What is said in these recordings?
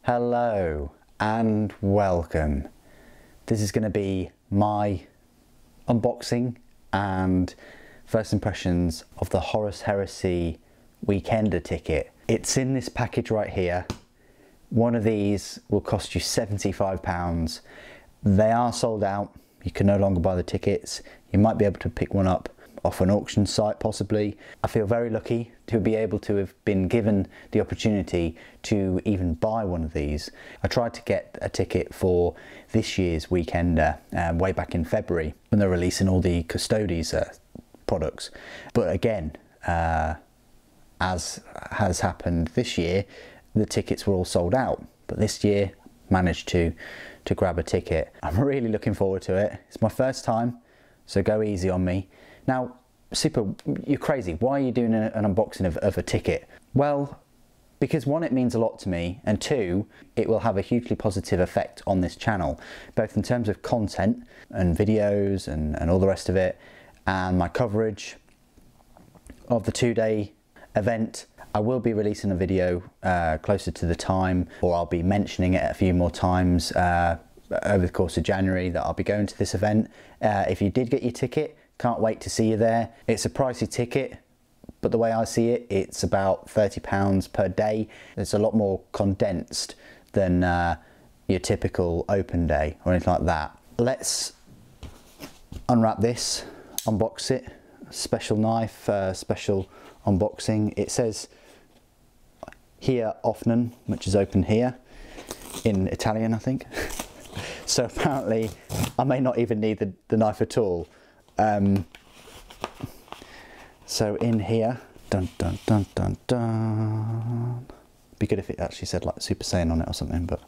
Hello and welcome. This is going to be my unboxing and first impressions of the Horus Heresy Weekender ticket. It's in this package right here. One of these will cost you £75. They are sold out. You can no longer buy the tickets. You might be able to pick one up off an auction site possibly. I feel very lucky to be able to have been given the opportunity to even buy one of these. I tried to get a ticket for this year's Weekender way back in February when they're releasing all the Custodes products. But again, as has happened this year, the tickets were all sold out. But this year, managed to grab a ticket. I'm really looking forward to it. It's my first time, so go easy on me. Now, Super, you're crazy. Why are you doing an unboxing of a ticket? Well, because one, it means a lot to me, and two, it will have a hugely positive effect on this channel, both in terms of content and videos and all the rest of it, and my coverage of the two-day event. I will be releasing a video closer to the time, or I'll be mentioning it a few more times over the course of January that I'll be going to this event. If you did get your ticket, can't wait to see you there. It's a pricey ticket, but the way I see it, it's about £30 per day. It's a lot more condensed than your typical open day or anything like that. Let's unwrap this, unbox it. Special knife, special unboxing. It says here Offnen, which is open here in Italian, I think. So apparently I may not even need the knife at all. So in here, dun dun dun dun dun. Be good if it actually said like Super Saiyan on it or something, but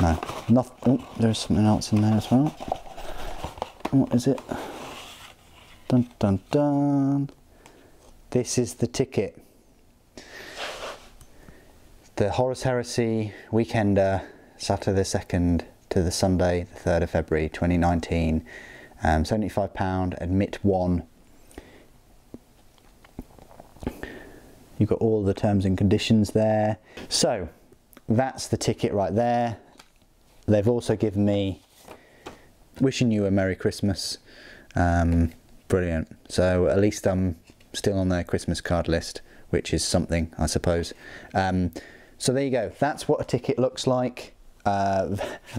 no. Oh, there's something else in there as well. What is it? Dun dun dun. This is the ticket. The Horus Heresy Weekender, Saturday the 2nd to the Sunday the 3rd of February 2019. £75, admit one. You've got all the terms and conditions there. So that's the ticket right there. They've also given me wishing you a Merry Christmas. Brilliant. So at least I'm still on their Christmas card list, which is something, I suppose. So there you go. That's what a ticket looks like.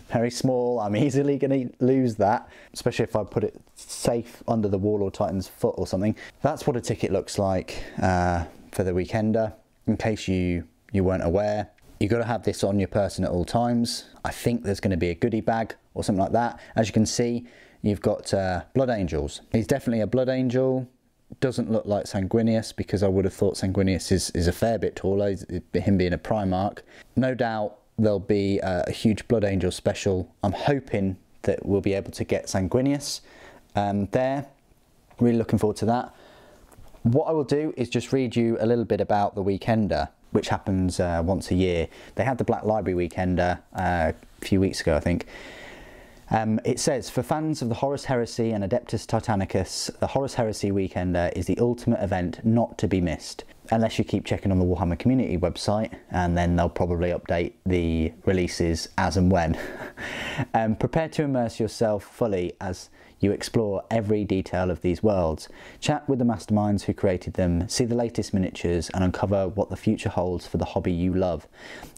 Very small. I'm easily going to lose that, especially if I put it safe under the wall or Titan's foot or something. That's what a ticket looks like for the Weekender. In case you weren't aware, you've got to have this on your person at all times. I think there's going to be a goodie bag or something like that. As you can see, you've got Blood Angels. He's definitely a Blood Angel. Doesn't look like Sanguinius, because I would have thought Sanguinius is a fair bit taller, him being a Primarch. No doubt there'll be a huge Blood Angel special. I'm hoping that we'll be able to get Sanguinius there. Really looking forward to that. What I will do is just read you a little bit about the Weekender, which happens once a year. They had the Black Library Weekender a few weeks ago, I think. It says, for fans of the Horus Heresy and Adeptus Titanicus, the Horus Heresy Weekender is the ultimate event not to be missed. Unless you keep checking on the Warhammer community website, and then they'll probably update the releases as and when. Prepare to immerse yourself fully as you explore every detail of these worlds. Chat with the masterminds who created them, see the latest miniatures, and uncover what the future holds for the hobby you love.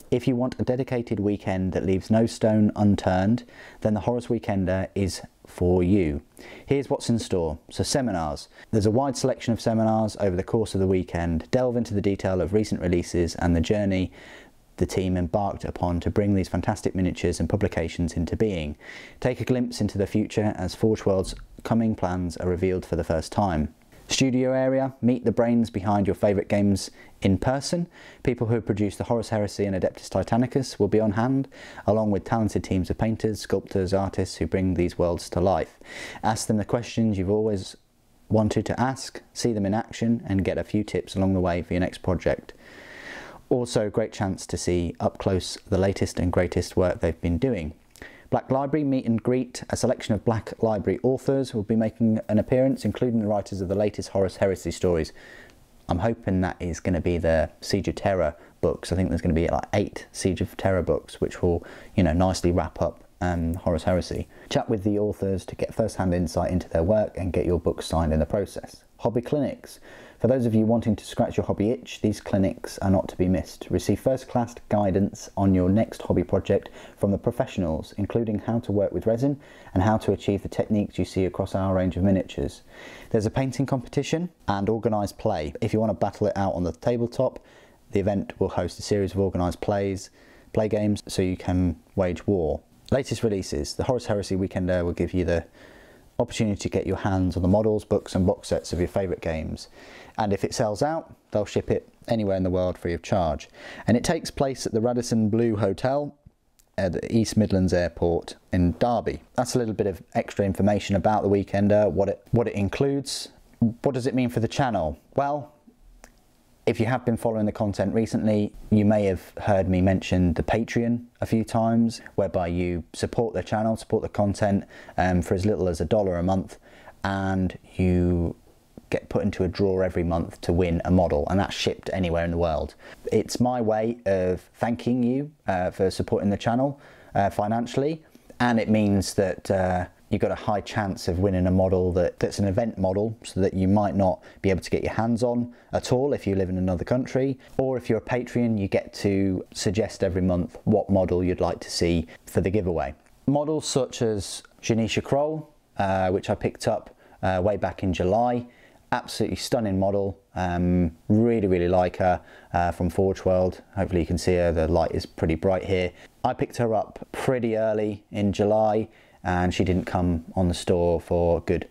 If you want a dedicated weekend that leaves no stone unturned, then the Horus Weekender is for you. Here's what's in store. So seminars. There's a wide selection of seminars over the course of the weekend. Delve into the detail of recent releases and the journey the team embarked upon to bring these fantastic miniatures and publications into being. Take a glimpse into the future as Forge World's coming plans are revealed for the first time. Studio area, meet the brains behind your favourite games in person. People who have produced the Horus Heresy and Adeptus Titanicus will be on hand, along with talented teams of painters, sculptors, artists who bring these worlds to life. Ask them the questions you've always wanted to ask, see them in action, and get a few tips along the way for your next project. Also, a great chance to see up close the latest and greatest work they've been doing. Black Library meet and greet. A selection of Black Library authors will be making an appearance, including the writers of the latest Horus Heresy stories. I'm hoping that is going to be the Siege of Terror books. I think there's going to be like 8 Siege of Terror books, which will, you know, nicely wrap up Horus Heresy. Chat with the authors to get first-hand insight into their work and get your books signed in the process. Hobby clinics. For those of you wanting to scratch your hobby itch, these clinics are not to be missed. Receive first-class guidance on your next hobby project from the professionals, including how to work with resin and how to achieve the techniques you see across our range of miniatures. There's a painting competition and organised play. If you want to battle it out on the tabletop, the event will host a series of organised play games, so you can wage war. Latest releases. The Horus Heresy Weekender will give you the opportunity to get your hands on the models, books and box sets of your favourite games. And if it sells out, they'll ship it anywhere in the world free of charge. And it takes place at the Radisson Blu Hotel at the East Midlands Airport in Derby. That's a little bit of extra information about the Weekender, what it includes. What does it mean for the channel? Well, if you have been following the content recently, you may have heard me mention the Patreon a few times, whereby you support the channel, support the content for as little as $1 a month, and you get put into a draw every month to win a model, and that's shipped anywhere in the world. It's my way of thanking you for supporting the channel financially, and it means that you've got a high chance of winning a model that's an event model, so that you might not be able to get your hands on at all if you live in another country. Or if you're a Patreon, you get to suggest every month what model you'd like to see for the giveaway. Models such as Janisha Kroll, which I picked up way back in July. Absolutely stunning model. Really like her from Forge World. Hopefully you can see her, the light is pretty bright here. I picked her up pretty early in July, and she didn't come on the store for a good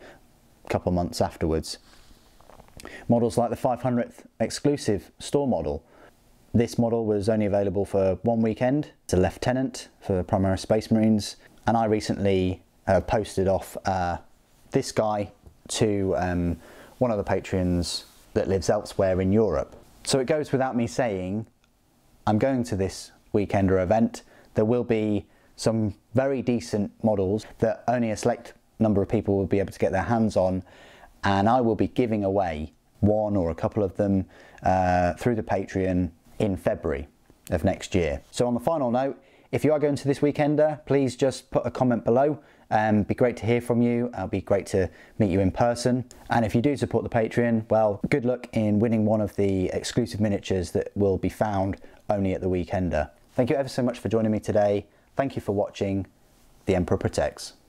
couple months afterwards. Models like the 500th exclusive store model. This model was only available for one weekend. It's a lieutenant for Primaris Space Marines, and I recently posted off this guy to one of the patrons that lives elsewhere in Europe. So it goes without me saying, I'm going to this Weekender event. There will be some very decent models that only a select number of people will be able to get their hands on, and I will be giving away one or a couple of them through the Patreon in February of next year. So on the final note, if you are going to this Weekender, please just put a comment below. Be great to hear from you. It'll be great to meet you in person. And if you do support the Patreon, well, good luck in winning one of the exclusive miniatures that will be found only at the Weekender. Thank you ever so much for joining me today. Thank you for watching. The Emperor protects.